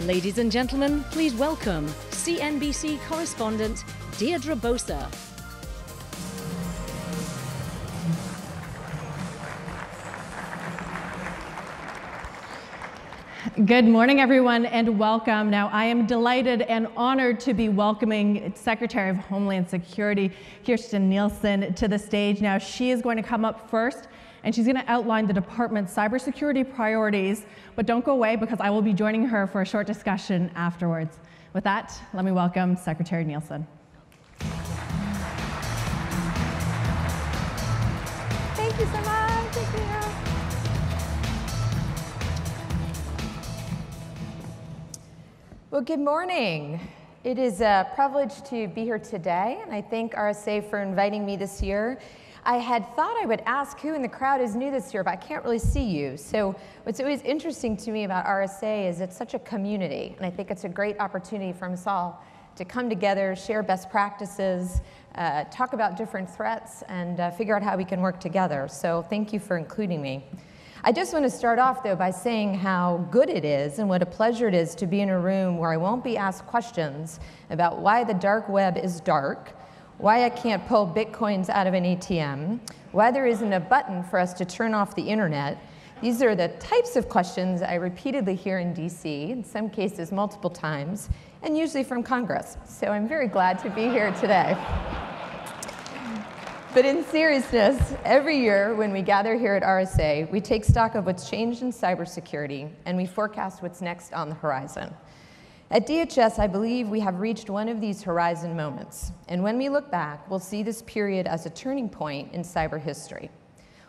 Ladies and gentlemen, please welcome CNBC correspondent Deirdre Bosa. Good morning, everyone, and welcome. Now, I am delighted and honored to be welcoming Secretary of Homeland Security, Kirstjen Nielsen, to the stage. Now, she is going to come up first, and she's going to outline the department's cybersecurity priorities. But don't go away, because I will be joining her for a short discussion afterwards. With that, let me welcome Secretary Nielsen. Thank you so much. Thank you. Well, good morning. It is a privilege to be here today, and I thank RSA for inviting me this year. I had thought I would ask who in the crowd is new this year, but I can't really see you. So what's always interesting to me about RSA is it's such a community, and I think it's a great opportunity for us all to come together, share best practices, talk about different threats, and figure out how we can work together. So thank you for including me. I just want to start off, though, by saying how good it is and what a pleasure it is to be in a room where I won't be asked questions about why the dark web is dark, why I can't pull bitcoins out of an ATM, why there isn't a button for us to turn off the internet. These are the types of questions I repeatedly hear in DC, in some cases multiple times, and usually from Congress. So I'm very glad to be here today. But in seriousness, every year when we gather here at RSA, we take stock of what's changed in cybersecurity, and we forecast what's next on the horizon. At DHS, I believe we have reached one of these horizon moments, and when we look back, we'll see this period as a turning point in cyber history.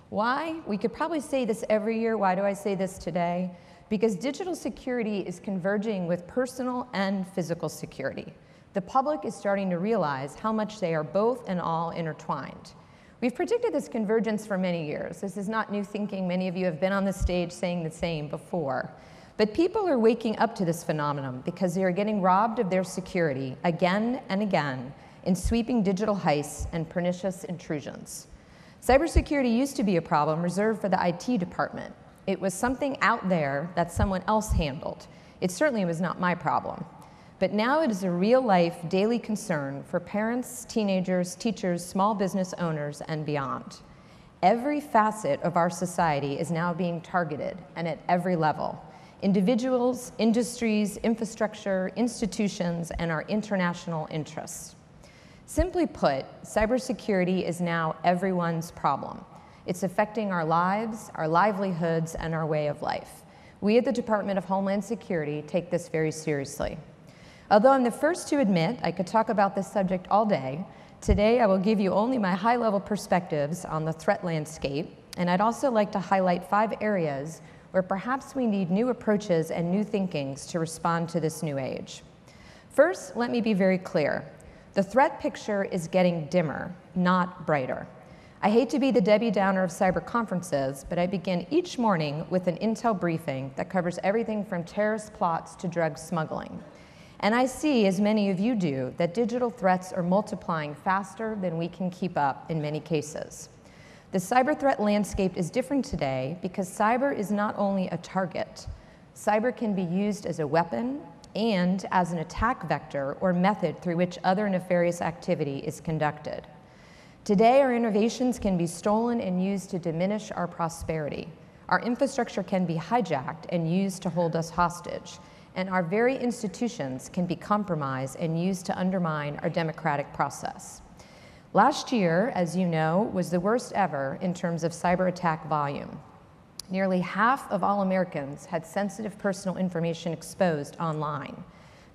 Why? We could probably say this every year. Why do I say this today? Because digital security is converging with personal and physical security. The public is starting to realize how much they are both and all intertwined. We've predicted this convergence for many years. This is not new thinking. Many of you have been on the stage saying the same before. But people are waking up to this phenomenon because they are getting robbed of their security again and again in sweeping digital heists and pernicious intrusions. Cybersecurity used to be a problem reserved for the IT department. It was something out there that someone else handled. It certainly was not my problem. But now it is a real-life, daily concern for parents, teenagers, teachers, small business owners, and beyond. Every facet of our society is now being targeted, and at every level. Individuals, industries, infrastructure, institutions, and our international interests. Simply put, cybersecurity is now everyone's problem. It's affecting our lives, our livelihoods, and our way of life. We at the Department of Homeland Security take this very seriously. Although I'm the first to admit I could talk about this subject all day, today I will give you only my high-level perspectives on the threat landscape, and I'd also like to highlight 5 areas where perhaps we need new approaches and new thinkings to respond to this new age. First, let me be very clear. The threat picture is getting dimmer, not brighter. I hate to be the Debbie Downer of cyber conferences, but I begin each morning with an intel briefing that covers everything from terrorist plots to drug smuggling. And I see, as many of you do, that digital threats are multiplying faster than we can keep up in many cases. The cyber threat landscape is different today because cyber is not only a target. Cyber can be used as a weapon and as an attack vector or method through which other nefarious activity is conducted. Today, our innovations can be stolen and used to diminish our prosperity. Our infrastructure can be hijacked and used to hold us hostage. And our very institutions can be compromised and used to undermine our democratic process. Last year, as you know, was the worst ever in terms of cyber attack volume. Nearly half of all Americans had sensitive personal information exposed online.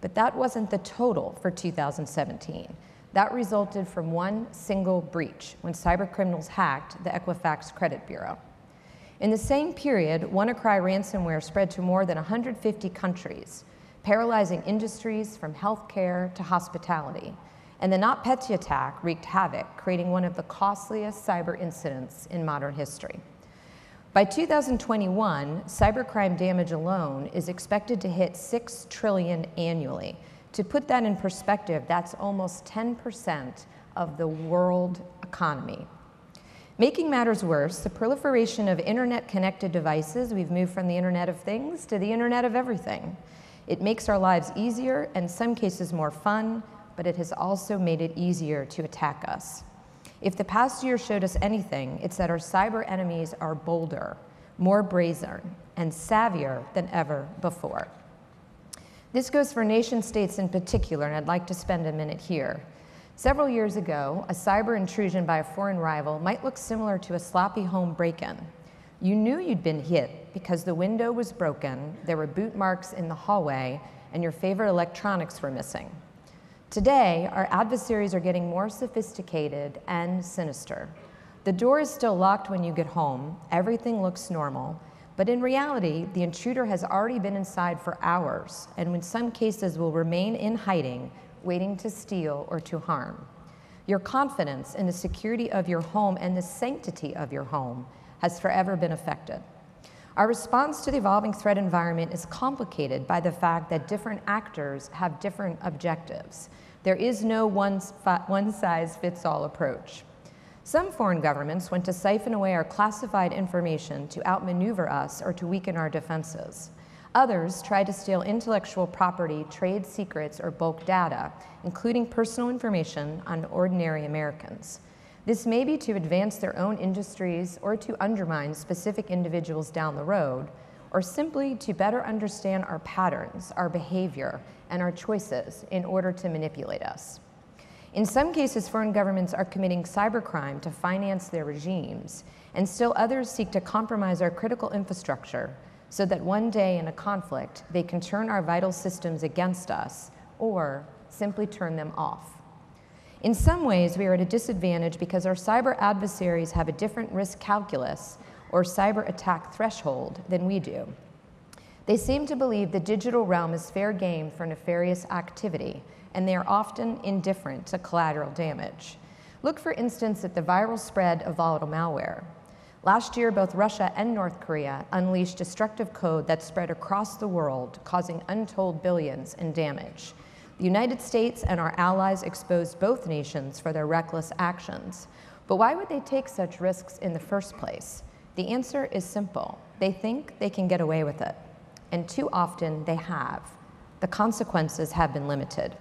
But that wasn't the total for 2017. That resulted from one single breach when cybercriminals hacked the Equifax Credit Bureau. In the same period, WannaCry ransomware spread to more than 150 countries, paralyzing industries from healthcare to hospitality. And the NotPetya attack wreaked havoc, creating one of the costliest cyber incidents in modern history. By 2021, cybercrime damage alone is expected to hit $6 trillion annually. To put that in perspective, that's almost 10% of the world economy. Making matters worse, the proliferation of internet-connected devices, we've moved from the Internet of Things to the Internet of Everything. It makes our lives easier, and in some cases more fun, but it has also made it easier to attack us. If the past year showed us anything, it's that our cyber enemies are bolder, more brazen, and savvier than ever before. This goes for nation states in particular, and I'd like to spend a minute here. Several years ago, a cyber intrusion by a foreign rival might look similar to a sloppy home break-in. You knew you'd been hit because the window was broken, there were boot marks in the hallway, and your favorite electronics were missing. Today, our adversaries are getting more sophisticated and sinister. The door is still locked when you get home, everything looks normal, but in reality, the intruder has already been inside for hours, and in some cases will remain in hiding, waiting to steal or to harm. Your confidence in the security of your home and the sanctity of your home has forever been affected. Our response to the evolving threat environment is complicated by the fact that different actors have different objectives. There is no one-size-fits-all approach. Some foreign governments want to siphon away our classified information to outmaneuver us or to weaken our defenses. Others try to steal intellectual property, trade secrets, or bulk data, including personal information on ordinary Americans. This may be to advance their own industries or to undermine specific individuals down the road, or simply to better understand our patterns, our behavior, and our choices in order to manipulate us. In some cases, foreign governments are committing cybercrime to finance their regimes, and still others seek to compromise our critical infrastructure so that one day in a conflict, they can turn our vital systems against us or simply turn them off. In some ways, we are at a disadvantage because our cyber adversaries have a different risk calculus or cyber attack threshold than we do. They seem to believe the digital realm is fair game for nefarious activity, and they are often indifferent to collateral damage. Look, for instance, at the viral spread of volatile malware. Last year, both Russia and North Korea unleashed destructive code that spread across the world, causing untold billions in damage. The United States and our allies exposed both nations for their reckless actions. But why would they take such risks in the first place? The answer is simple. They think they can get away with it. And too often, they have. The consequences have been limited.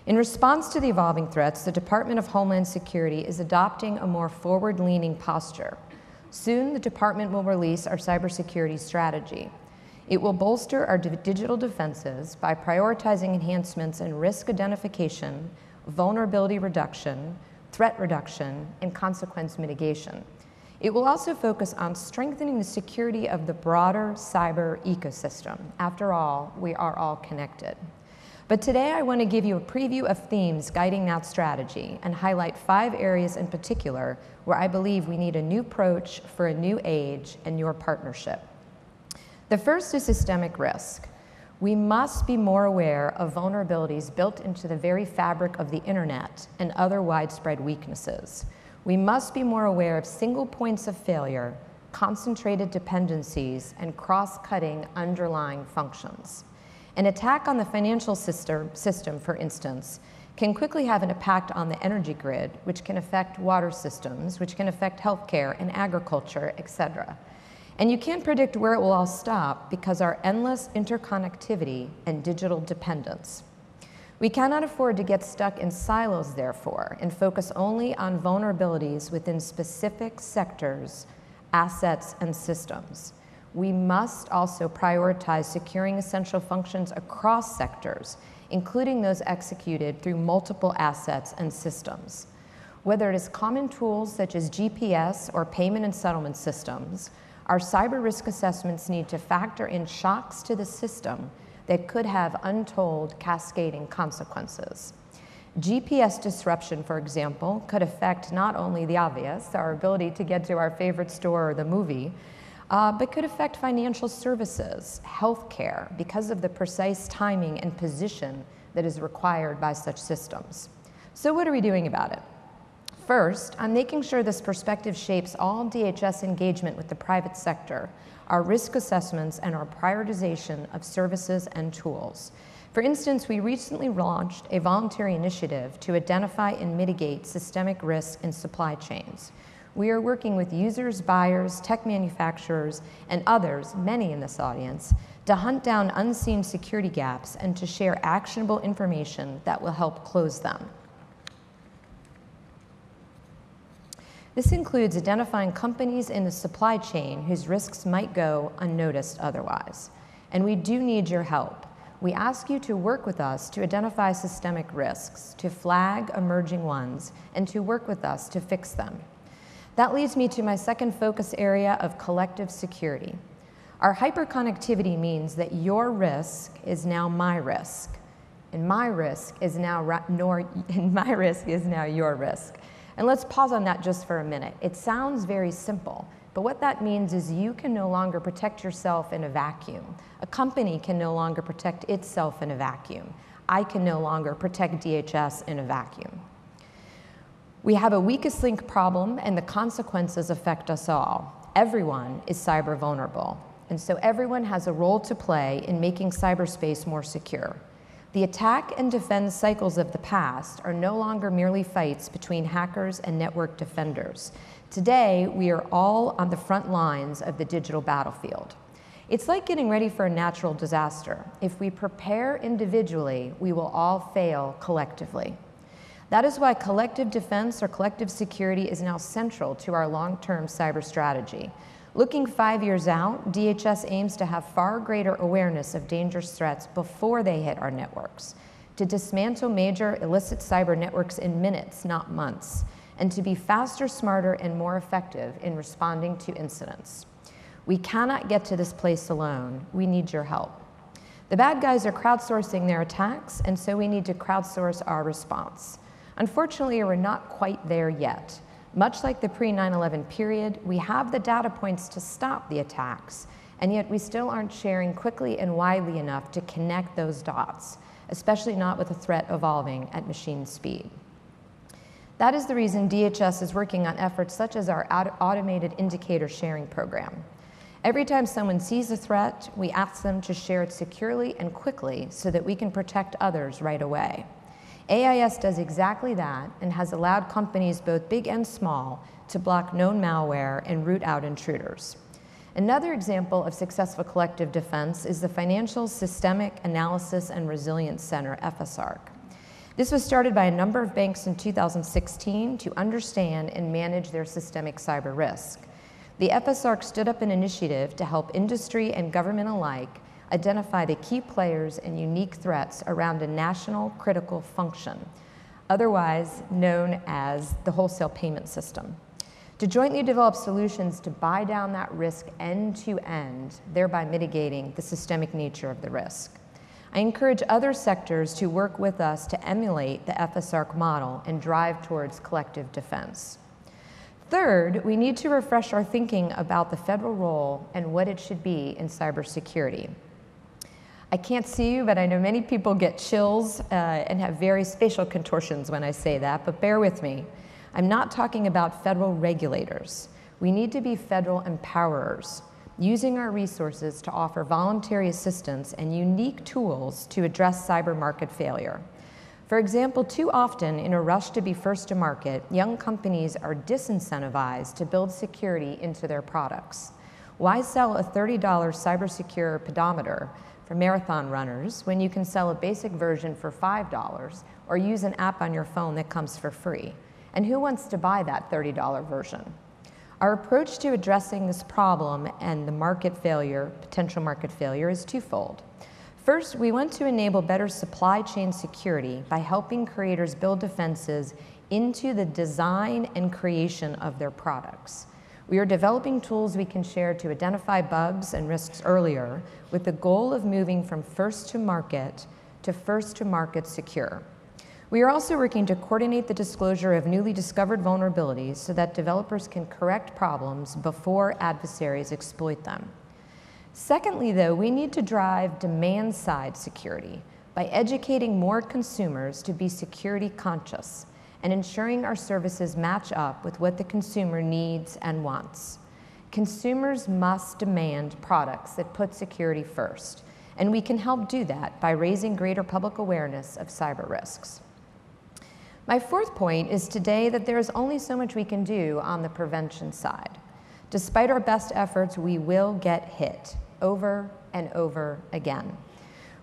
In response to the evolving threats, the Department of Homeland Security is adopting a more forward-leaning posture. Soon, the department will release our cybersecurity strategy. It will bolster our digital defenses by prioritizing enhancements in risk identification, vulnerability reduction, threat reduction, and consequence mitigation. It will also focus on strengthening the security of the broader cyber ecosystem. After all, we are all connected. But today I want to give you a preview of themes guiding that strategy and highlight 5 areas in particular where I believe we need a new approach for a new age and your partnership. The first is systemic risk. We must be more aware of vulnerabilities built into the very fabric of the internet and other widespread weaknesses. We must be more aware of single points of failure, concentrated dependencies, and cross-cutting underlying functions. An attack on the financial system, for instance, can quickly have an impact on the energy grid, which can affect water systems, which can affect healthcare and agriculture, etc. And you can't predict where it will all stop because our endless interconnectivity and digital dependence. We cannot afford to get stuck in silos, therefore, and focus only on vulnerabilities within specific sectors, assets, and systems. We must also prioritize securing essential functions across sectors, including those executed through multiple assets and systems. Whether it is common tools such as GPS or payment and settlement systems, our cyber risk assessments need to factor in shocks to the system that could have untold cascading consequences. GPS disruption, for example, could affect not only the obvious, our ability to get to our favorite store or the movie, but could affect financial services, healthcare, because of the precise timing and position that is required by such systems. So what are we doing about it? First, I'm making sure this perspective shapes all DHS engagement with the private sector, our risk assessments, and our prioritization of services and tools. For instance, we recently launched a voluntary initiative to identify and mitigate systemic risk in supply chains. We are working with users, buyers, tech manufacturers, and others, many in this audience, to hunt down unseen security gaps and to share actionable information that will help close them. This includes identifying companies in the supply chain whose risks might go unnoticed otherwise. And we do need your help. We ask you to work with us to identify systemic risks, to flag emerging ones, and to work with us to fix them. That leads me to my second focus area of collective security. Our hyperconnectivity means that your risk is now my risk, and my risk is now your risk. And let's pause on that just for a minute. It sounds very simple, but what that means is you can no longer protect yourself in a vacuum. A company can no longer protect itself in a vacuum. I can no longer protect DHS in a vacuum. We have a weakest link problem, and the consequences affect us all. Everyone is cyber vulnerable, and so everyone has a role to play in making cyberspace more secure. The attack and defense cycles of the past are no longer merely fights between hackers and network defenders. Today, we are all on the front lines of the digital battlefield. It's like getting ready for a natural disaster. If we prepare individually, we will all fail collectively. That is why collective defense or collective security is now central to our long-term cyber strategy. Looking 5 years out, DHS aims to have far greater awareness of dangerous threats before they hit our networks, to dismantle major illicit cyber networks in minutes, not months, and to be faster, smarter, and more effective in responding to incidents. We cannot get to this place alone. We need your help. The bad guys are crowdsourcing their attacks, and so we need to crowdsource our response. Unfortunately, we're not quite there yet. Much like the pre-9/11 period, we have the data points to stop the attacks, and yet we still aren't sharing quickly and widely enough to connect those dots, especially not with a threat evolving at machine speed. That is the reason DHS is working on efforts such as our automated indicator sharing program. Every time someone sees a threat, we ask them to share it securely and quickly so that we can protect others right away. AIS does exactly that and has allowed companies, both big and small, to block known malware and root out intruders. Another example of successful collective defense is the Financial Systemic Analysis and Resilience Center, FSARC. This was started by a number of banks in 2016 to understand and manage their systemic cyber risk. The FSARC stood up an initiative to help industry and government alike identify the key players and unique threats around a national critical function, otherwise known as the wholesale payment system, to jointly develop solutions to buy down that risk end to end, thereby mitigating the systemic nature of the risk. I encourage other sectors to work with us to emulate the FSARC model and drive towards collective defense. Third, we need to refresh our thinking about the federal role and what it should be in cybersecurity. I can't see you, but I know many people get chills and have various facial contortions when I say that, but bear with me. I'm not talking about federal regulators. We need to be federal empowerers, using our resources to offer voluntary assistance and unique tools to address cyber market failure. For example, too often, in a rush to be first to market, young companies are disincentivized to build security into their products. Why sell a $30 cybersecure pedometer for marathon runners when you can sell a basic version for $5 or use an app on your phone that comes for free? And who wants to buy that $30 version? Our approach to addressing this problem and the market failure, potential market failure, is twofold. First, we want to enable better supply chain security by helping creators build defenses into the design and creation of their products. We are developing tools we can share to identify bugs and risks earlier, with the goal of moving from first to market secure. We are also working to coordinate the disclosure of newly discovered vulnerabilities so that developers can correct problems before adversaries exploit them. Secondly, though, we need to drive demand-side security by educating more consumers to be security conscious and ensuring our services match up with what the consumer needs and wants. Consumers must demand products that put security first, and we can help do that by raising greater public awareness of cyber risks. My fourth point is today that there is only so much we can do on the prevention side. Despite our best efforts, we will get hit over and over again.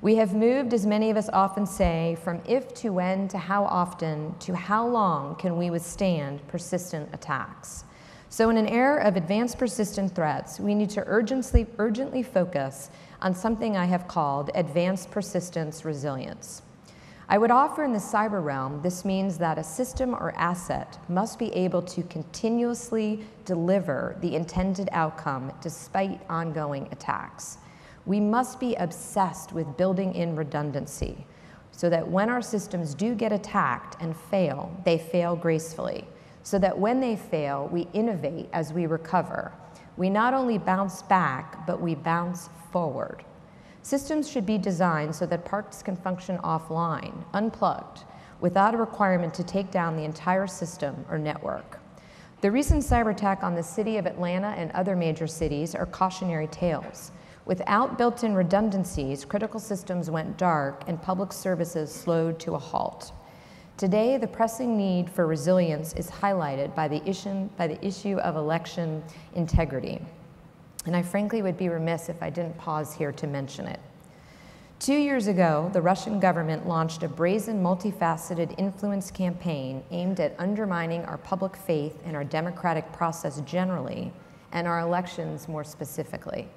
We have moved, as many of us often say, from if to when to how often to how long can we withstand persistent attacks. So in an era of advanced persistent threats, we need to urgently focus on something I have called advanced persistence resilience. I would offer in the cyber realm, this means that a system or asset must be able to continuously deliver the intended outcome despite ongoing attacks. We must be obsessed with building in redundancy so that when our systems do get attacked and fail, they fail gracefully. So that when they fail, we innovate as we recover. We not only bounce back, but we bounce forward. Systems should be designed so that parts can function offline, unplugged, without a requirement to take down the entire system or network. The recent cyber attack on the city of Atlanta and other major cities are cautionary tales. Without built-in redundancies, critical systems went dark and public services slowed to a halt. Today, the pressing need for resilience is highlighted by the issue of election integrity. And I frankly would be remiss if I didn't pause here to mention it. 2 years ago, the Russian government launched a brazen, multifaceted influence campaign aimed at undermining our public faith in our democratic process generally, and our elections more specifically.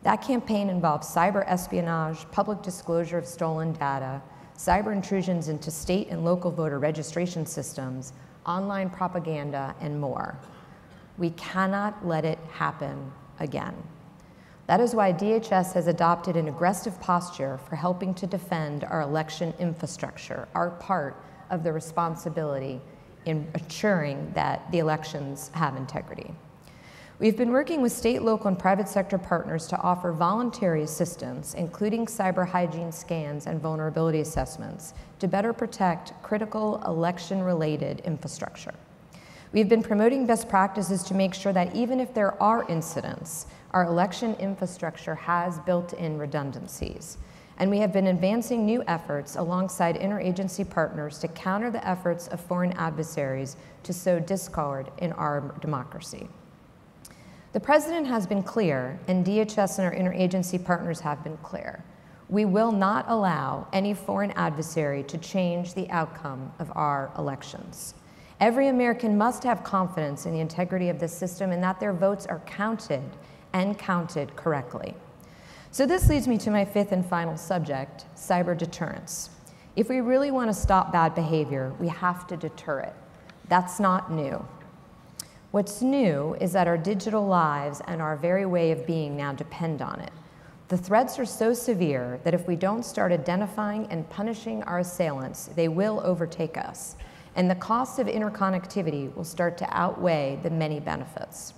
That campaign involved cyber espionage, public disclosure of stolen data, cyber intrusions into state and local voter registration systems, online propaganda, and more. We cannot let it happen again. That is why DHS has adopted an aggressive posture for helping to defend our election infrastructure, our part of the responsibility in ensuring that the elections have integrity. We've been working with state, local, and private sector partners to offer voluntary assistance, including cyber hygiene scans and vulnerability assessments, to better protect critical election-related infrastructure. We've been promoting best practices to make sure that even if there are incidents, our election infrastructure has built-in redundancies. And we have been advancing new efforts alongside interagency partners to counter the efforts of foreign adversaries to sow discord in our democracy. The President has been clear, and DHS and our interagency partners have been clear. We will not allow any foreign adversary to change the outcome of our elections. Every American must have confidence in the integrity of the system and that their votes are counted and counted correctly. So this leads me to my fifth and final subject, cyber deterrence. If we really want to stop bad behavior, we have to deter it. That's not new. What's new is that our digital lives and our very way of being now depend on it. The threats are so severe that if we don't start identifying and punishing our assailants, they will overtake us. And the cost of interconnectivity will start to outweigh the many benefits.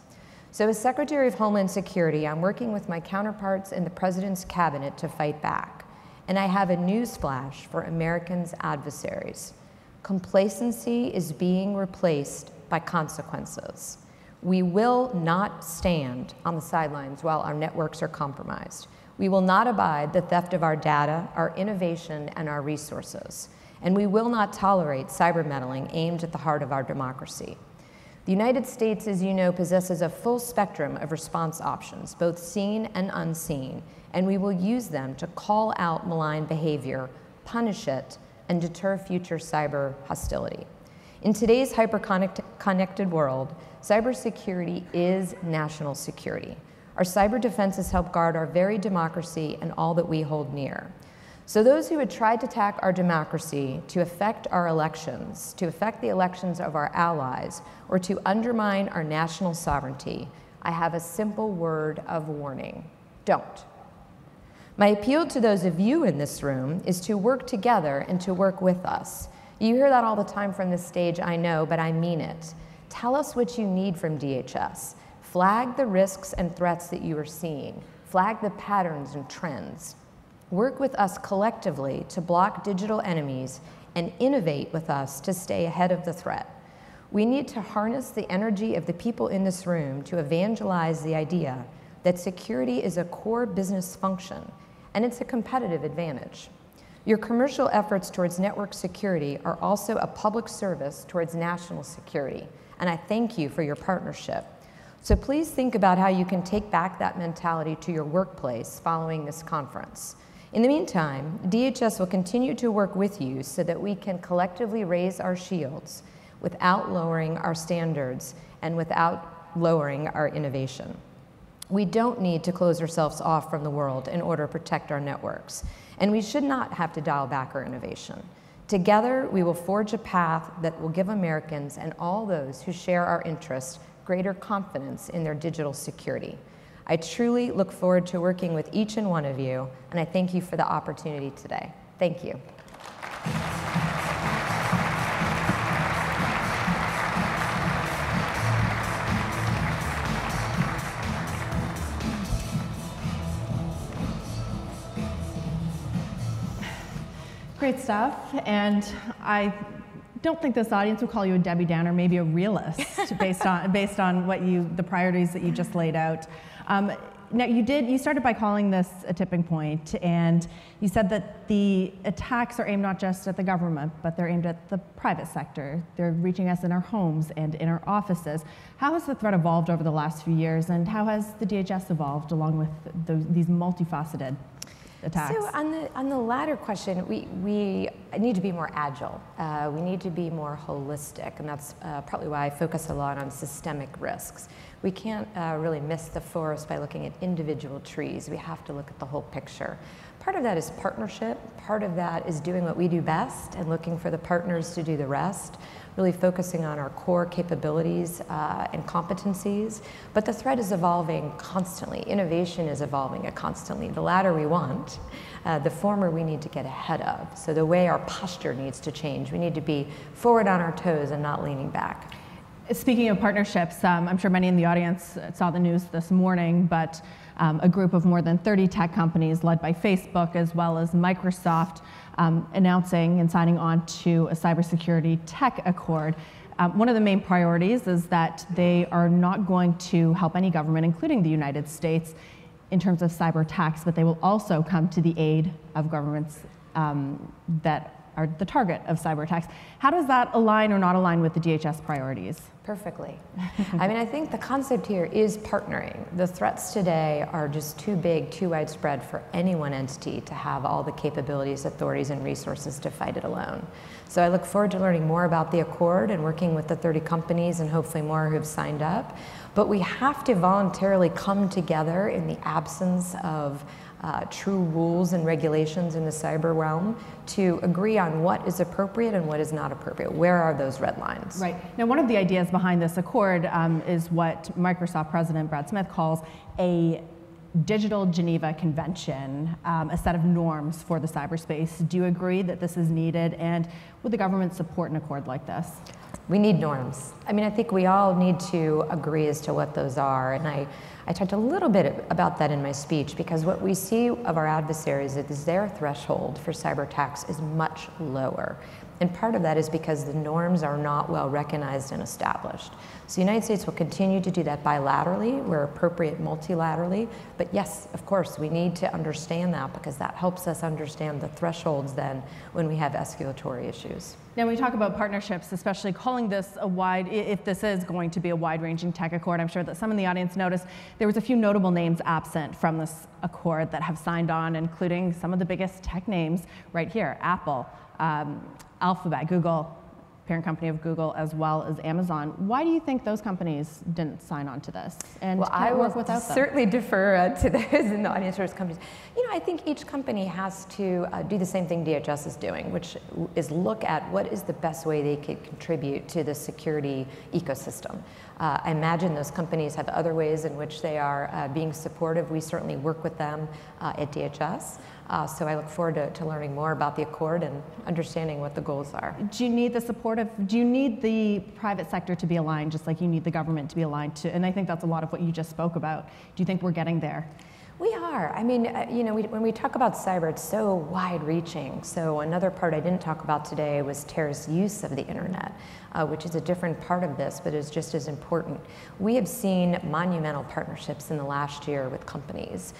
So as Secretary of Homeland Security, I'm working with my counterparts in the President's cabinet to fight back. And I have a newsflash for Americans' adversaries. Complacency is being replaced by consequences. We will not stand on the sidelines while our networks are compromised. We will not abide the theft of our data, our innovation, and our resources. And we will not tolerate cyber meddling aimed at the heart of our democracy. The United States, as you know, possesses a full spectrum of response options, both seen and unseen, and we will use them to call out malign behavior, punish it, and deter future cyber hostility. In today's hyper-connected world, cybersecurity is national security. Our cyber defenses help guard our very democracy and all that we hold near. So those who would try to attack our democracy to affect our elections, to affect the elections of our allies, or to undermine our national sovereignty, I have a simple word of warning: don't. My appeal to those of you in this room is to work together and to work with us. You hear that all the time from this stage, I know, but I mean it. Tell us what you need from DHS. Flag the risks and threats that you are seeing. Flag the patterns and trends. Work with us collectively to block digital enemies and innovate with us to stay ahead of the threat. We need to harness the energy of the people in this room to evangelize the idea that security is a core business function and it's a competitive advantage. Your commercial efforts towards network security are also a public service towards national security, and I thank you for your partnership. So please think about how you can take back that mentality to your workplace following this conference. In the meantime, DHS will continue to work with you so that we can collectively raise our shields without lowering our standards and without lowering our innovation. We don't need to close ourselves off from the world in order to protect our networks, and we should not have to dial back our innovation. Together, we will forge a path that will give Americans and all those who share our interests greater confidence in their digital security. I truly look forward to working with each and one of you, and I thank you for the opportunity today. Thank you. Great stuff, and I don't think this audience would call you a Debbie Downer, maybe a realist, based on what the priorities that you just laid out. Now you started by calling this a tipping point, and you said that the attacks are aimed not just at the government, but they're aimed at the private sector. They're reaching us in our homes and in our offices. How has the threat evolved over the last few years, and how has the DHS evolved along with these multifaceted attacks? So on the latter question, we need to be more agile. We need to be more holistic, and that's partly why I focus a lot on systemic risks. We can't really miss the forest by looking at individual trees. We have to look at the whole picture. Part of that is partnership. Part of that is doing what we do best and looking for the partners to do the rest, really focusing on our core capabilities and competencies. But the threat is evolving constantly. Innovation is evolving constantly. The latter we want, the former we need to get ahead of. So the way our posture needs to change. We need to be forward on our toes and not leaning back. Speaking of partnerships, I'm sure many in the audience saw the news this morning, but a group of more than 30 tech companies led by Facebook as well as Microsoft announcing and signing on to a cybersecurity tech accord. One of the main priorities is that they are not going to help any government, including the United States, in terms of cyber attacks, but they will also come to the aid of governments that are the target of cyber attacks. How does that align or not align with the DHS priorities? Perfectly. I mean, I think the concept here is partnering. The threats today are just too big, too widespread for any one entity to have all the capabilities, authorities, and resources to fight it alone. So I look forward to learning more about the Accord and working with the 30 companies and hopefully more who've signed up. But we have to voluntarily come together in the absence of true rules and regulations in the cyber realm to agree on what is appropriate and what is not appropriate. Where are those red lines? Right. Now, one of the ideas behind this accord is what Microsoft President Brad Smith calls a digital Geneva Convention, a set of norms for the cyberspace. Do you agree that this is needed, and would the government support an accord like this? We need norms. I mean, I think we all need to agree as to what those are, and I talked a little bit about that in my speech, because what we see of our adversaries is their threshold for cyber attacks is much lower. And part of that is because the norms are not well recognized and established. So the United States will continue to do that bilaterally, where appropriate multilaterally. But yes, of course, we need to understand that, because that helps us understand the thresholds then when we have escalatory issues. Now, when we talk about partnerships, especially calling this a wide, if this is going to be a wide-ranging tech accord, I'm sure that some in the audience noticed there was a few notable names absent from this accord that have signed on, including some of the biggest tech names right here: Apple, Alphabet, Google, parent company of Google, as well as Amazon. Why do you think those companies didn't sign on to this? And well, I will certainly defer to those in the audience for those companies. You know, I think each company has to do the same thing DHS is doing, which is look at what is the best way they could contribute to the security ecosystem. I imagine those companies have other ways in which they are being supportive. We certainly work with them at DHS. So I look forward to learning more about the Accord and understanding what the goals are. Do you need the support of, do you need the private sector to be aligned, just like you need the government to be aligned to? And I think that's a lot of what you just spoke about. Do you think we're getting there? We are. I mean, you know, when we talk about cyber, it's so wide-reaching. So another part I didn't talk about today was terrorist use of the internet. which is a different part of this, but is just as important. We have seen monumental partnerships in the last year with companies.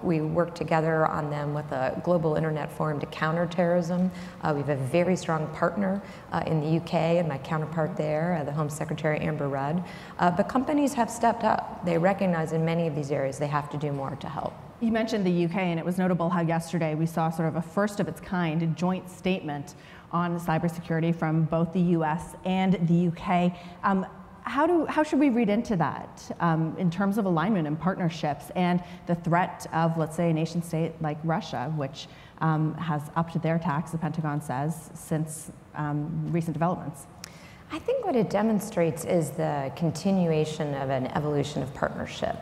We worked together on them with a global internet forum to counter terrorism. We have a very strong partner in the UK, and my counterpart there, the Home Secretary Amber Rudd. But companies have stepped up. They recognize in many of these areas they have to do more to help. You mentioned the UK, and it was notable how yesterday we saw sort of a first of its kind joint statement on cybersecurity from both the US and the UK. How should we read into that in terms of alignment and partnerships and the threat of, let's say, a nation state like Russia, which has upped their tax, the Pentagon says, since recent developments? I think what it demonstrates is the continuation of an evolution of partnership.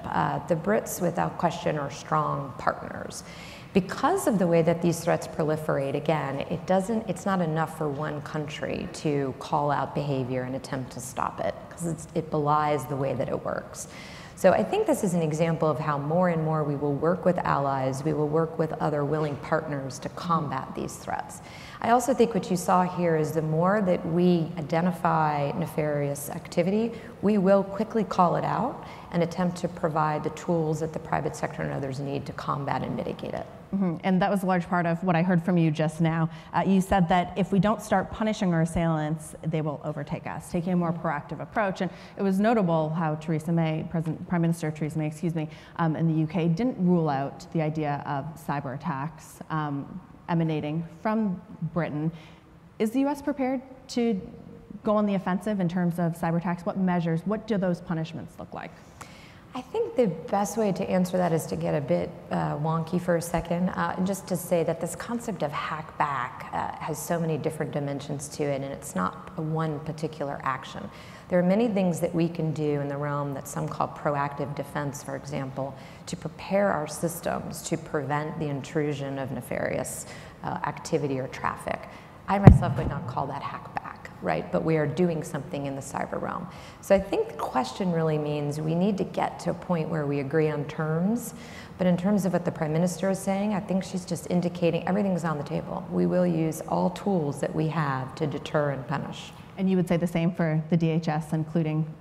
The Brits, without question, are strong partners. Because of the way that these threats proliferate, again, it's not enough for one country to call out behavior and attempt to stop it, because it belies the way that it works. So I think this is an example of how more and more we will work with allies, we will work with other willing partners to combat these threats. I also think what you saw here is the more that we identify nefarious activity, we will quickly call it out and attempt to provide the tools that the private sector and others need to combat and mitigate it. Mm-hmm. And that was a large part of what I heard from you just now. You said that if we don't start punishing our assailants, they will overtake us, taking a more proactive approach. And it was notable how Theresa May, Prime Minister Theresa May, in the UK, didn't rule out the idea of cyber attacks emanating from Britain. Is the US prepared to go on the offensive in terms of cyber attacks? What measures, what do those punishments look like? I think the best way to answer that is to get a bit wonky for a second, and just to say that this concept of hack back has so many different dimensions to it, and it's not one particular action. There are many things that we can do in the realm that some call proactive defense, for example, to prepare our systems to prevent the intrusion of nefarious activity or traffic. I myself would not call that hack back, right? But we are doing something in the cyber realm. So I think the question really means we need to get to a point where we agree on terms. But in terms of what the Prime Minister is saying, I think she's just indicating everything's on the table. We will use all tools that we have to deter and punish. And you would say the same for the DHS, including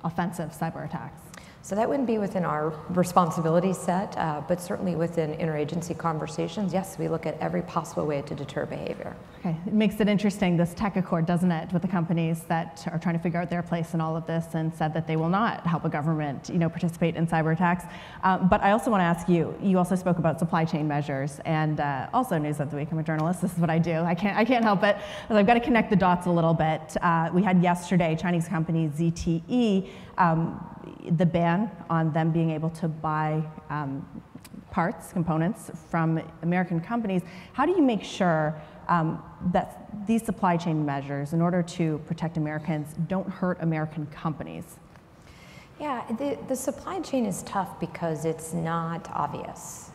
offensive cyber attacks? So that wouldn't be within our responsibility set, but certainly within interagency conversations, yes, we look at every possible way to deter behavior. Okay, it makes it interesting, this tech accord, doesn't it, with the companies that are trying to figure out their place in all of this and said that they will not help a government, participate in cyber attacks. But I also want to ask you, you also spoke about supply chain measures and also News of the Week. I'm a journalist, this is what I do. I can't help it. I've got to connect the dots a little bit. We had yesterday Chinese company ZTE, the ban on them being able to buy parts, components from American companies. How do you make sure that these supply chain measures, in order to protect Americans, don't hurt American companies? Yeah, the supply chain is tough because it's not obvious.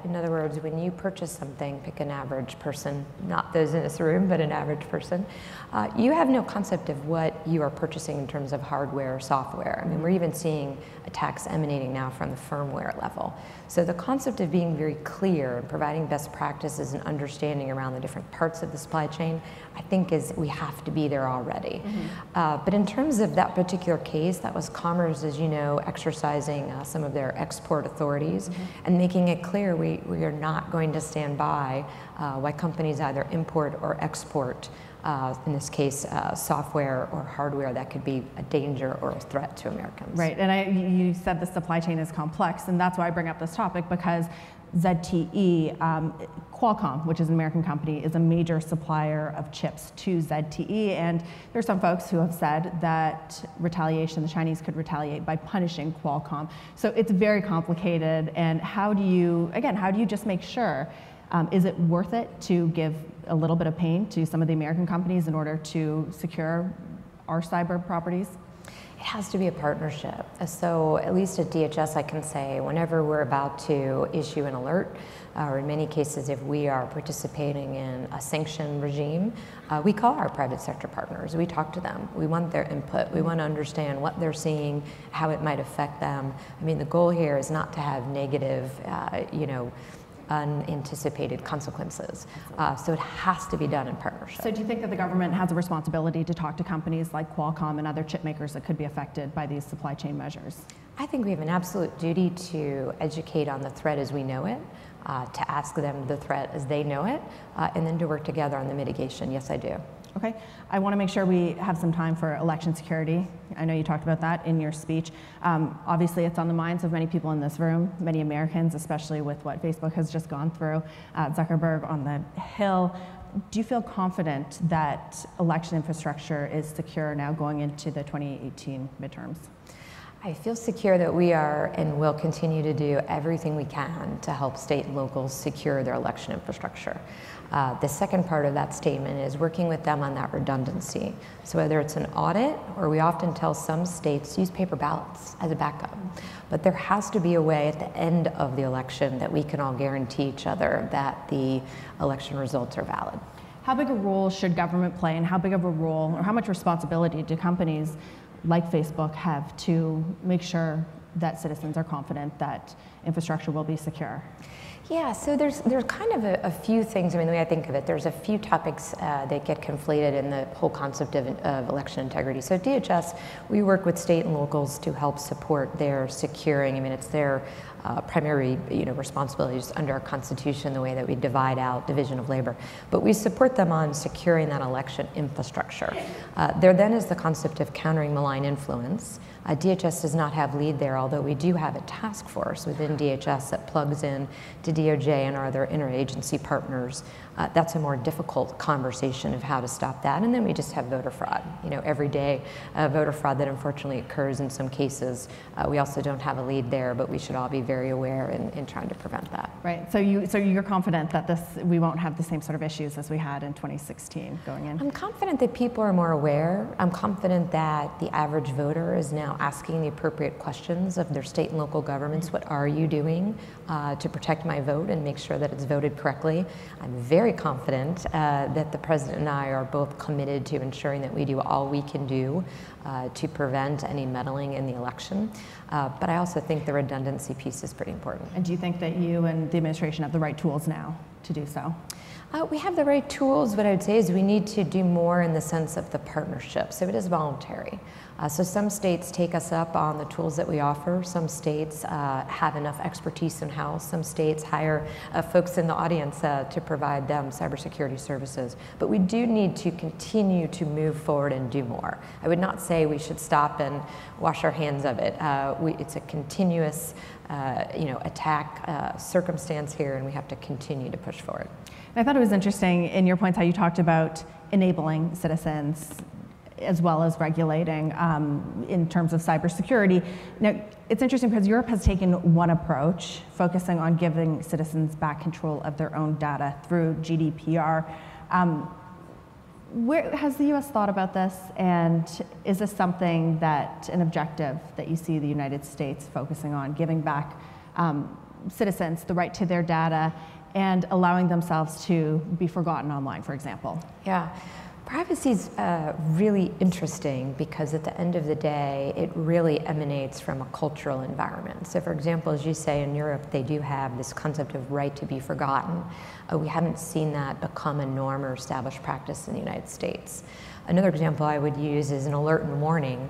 In other words, when you purchase something, pick an average person, not those in this room, but an average person, you have no concept of what you are purchasing in terms of hardware or software. I mean, we're even seeing attacks emanating now from the firmware level. So the concept of being very clear and providing best practices and understanding around the different parts of the supply chain, I think we have to be there already. Mm-hmm. But in terms of that particular case, that was Commerce, as you know, exercising some of their export authorities and making it clear we are not going to stand by why companies either import or export, in this case, software or hardware that could be a danger or a threat to Americans. Right, and you said the supply chain is complex, and that's why I bring up this topic, because ZTE, Qualcomm, which is an American company, is a major supplier of chips to ZTE, and there's some folks who have said that retaliation, the Chinese could retaliate by punishing Qualcomm. So it's very complicated, and how do you just make sure, is it worth it to give a little bit of pain to some of the American companies in order to secure our cyber properties? It has to be a partnership. So at least at DHS, I can say whenever we're about to issue an alert, or in many cases if we are participating in a sanction regime, we call our private sector partners. We talk to them. We want their input. We want to understand what they're seeing, how it might affect them. I mean, the goal here is not to have negative, unanticipated consequences. So it has to be done in partnership. So do you think that the government has a responsibility to talk to companies like Qualcomm and other chip makers that could be affected by these supply chain measures? I think we have an absolute duty to educate on the threat as we know it, to ask them the threat as they know it, and then to work together on the mitigation. Yes, I do. Okay, I want to make sure we have some time for election security. I know you talked about that in your speech. Obviously, it's on the minds of many people in this room, many Americans, especially with what Facebook has just gone through, Zuckerberg on the Hill. Do you feel confident that election infrastructure is secure now going into the 2018 midterms? I feel secure that we are and will continue to do everything we can to help state and locals secure their election infrastructure. The second part of that statement is working with them on that redundancy. So whether it's an audit, or we often tell some states use paper ballots as a backup, but there has to be a way at the end of the election that we can all guarantee each other that the election results are valid. How big a role should government play, and how big of a role or how much responsibility do companies like Facebook have to make sure that citizens are confident that infrastructure will be secure? Yeah, so there's kind of a few things. I mean, the way I think of it, there's a few topics that get conflated in the whole concept of election integrity. So at DHS, we work with state and locals to help support their securing. I mean, it's their primary responsibilities under our Constitution, the way that we divide out division of labor. But we support them on securing that election infrastructure. There then is the concept of countering malign influence. DHS does not have lead there, although we do have a task force within DHS that plugs in to DOJ and our other interagency partners. That's a more difficult conversation of how to stop that. And then we just have voter fraud. Every day, voter fraud that unfortunately occurs in some cases. We also don't have a lead there, but we should all be very aware in trying to prevent that. Right. So you're confident that we won't have the same sort of issues as we had in 2016 going in? I'm confident that people are more aware. I'm confident that the average voter is now asking the appropriate questions of their state and local governments. What are you doing to protect my vote and make sure that it's voted correctly? I'm very confident that the President and I are both committed to ensuring that we do all we can do to prevent any meddling in the election. But I also think the redundancy piece is pretty important. And do you think that you and the administration have the right tools now to do so? We have the right tools. What I would say is we need to do more in the sense of the partnership. So it is voluntary. So some states take us up on the tools that we offer. Some states have enough expertise in-house. Some states hire folks in the audience to provide them cybersecurity services. But we do need to continue to move forward and do more. I would not say we should stop and wash our hands of it. It's a continuous attack circumstance here, and we have to continue to push forward. I thought it was interesting in your points how you talked about enabling citizens as well as regulating in terms of cybersecurity. Now, it's interesting because Europe has taken one approach, focusing on giving citizens back control of their own data through GDPR. Where has the US thought about this, and is this something an objective that you see the United States focusing on, giving back citizens the right to their data and allowing themselves to be forgotten online, for example? Yeah. Privacy is really interesting because at the end of the day, it really emanates from a cultural environment. So for example, as you say, in Europe, they do have this concept of right to be forgotten. We haven't seen that become a norm or established practice in the United States. Another example I would use is an alert and warning.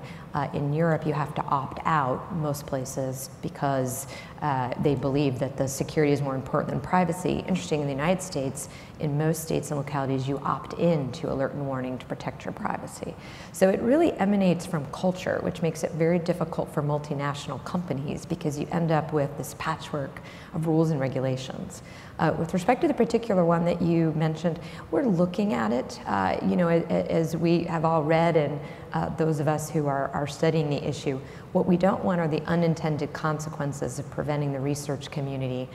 In Europe, you have to opt out most places because they believe that the security is more important than privacy. Interesting, in the United States, in most states and localities, you opt in to alert and warning to protect your privacy. So it really emanates from culture, which makes it very difficult for multinational companies because you end up with this patchwork of rules and regulations. With respect to the particular one that you mentioned, we're looking at it, as we have all read, and those of us who are studying the issue. What we don't want are the unintended consequences of preventing the research community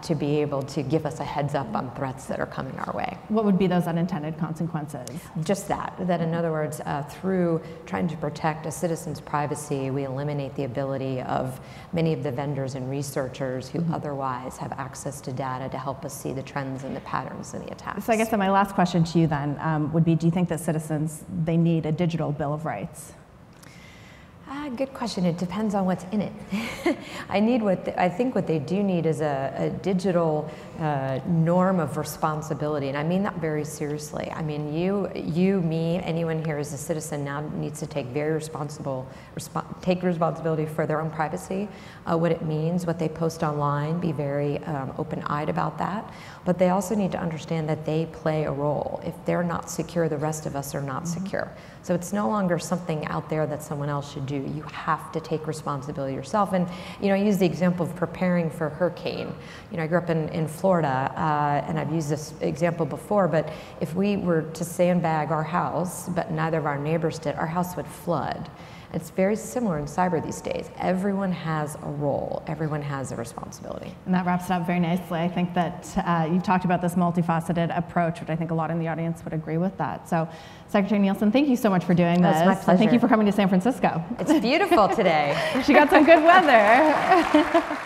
to be able to give us a heads up on threats that are coming our way. What would be those unintended consequences? Just that in other words, through trying to protect a citizen's privacy, we eliminate the ability of many of the vendors and researchers who otherwise have access to data to help us see the trends and the patterns and the attacks. So I guess that my last question to you then would be, do you think that citizens, they need a digital Bill of Rights? Good question. It depends on what's in it. I think what they do need is a digital norm of responsibility, and I mean that very seriously. I mean, you, me, anyone here as a citizen now needs to take take responsibility for their own privacy, what it means, what they post online, be very open-eyed about that. But they also need to understand that they play a role. If they're not secure, the rest of us are not secure. So it's no longer something out there that someone else should do. You have to take responsibility yourself. And I use the example of preparing for a hurricane. I grew up in Florida, and I've used this example before, but if we were to sandbag our house, but neither of our neighbors did, our house would flood. It's very similar in cyber these days. Everyone has a role. Everyone has a responsibility. And that wraps it up very nicely. I think that you've talked about this multifaceted approach, which I think a lot in the audience would agree with that. So, Secretary Nielsen, thank you so much for doing this. It's my pleasure. Thank you for coming to San Francisco. It's beautiful today. She got some good weather.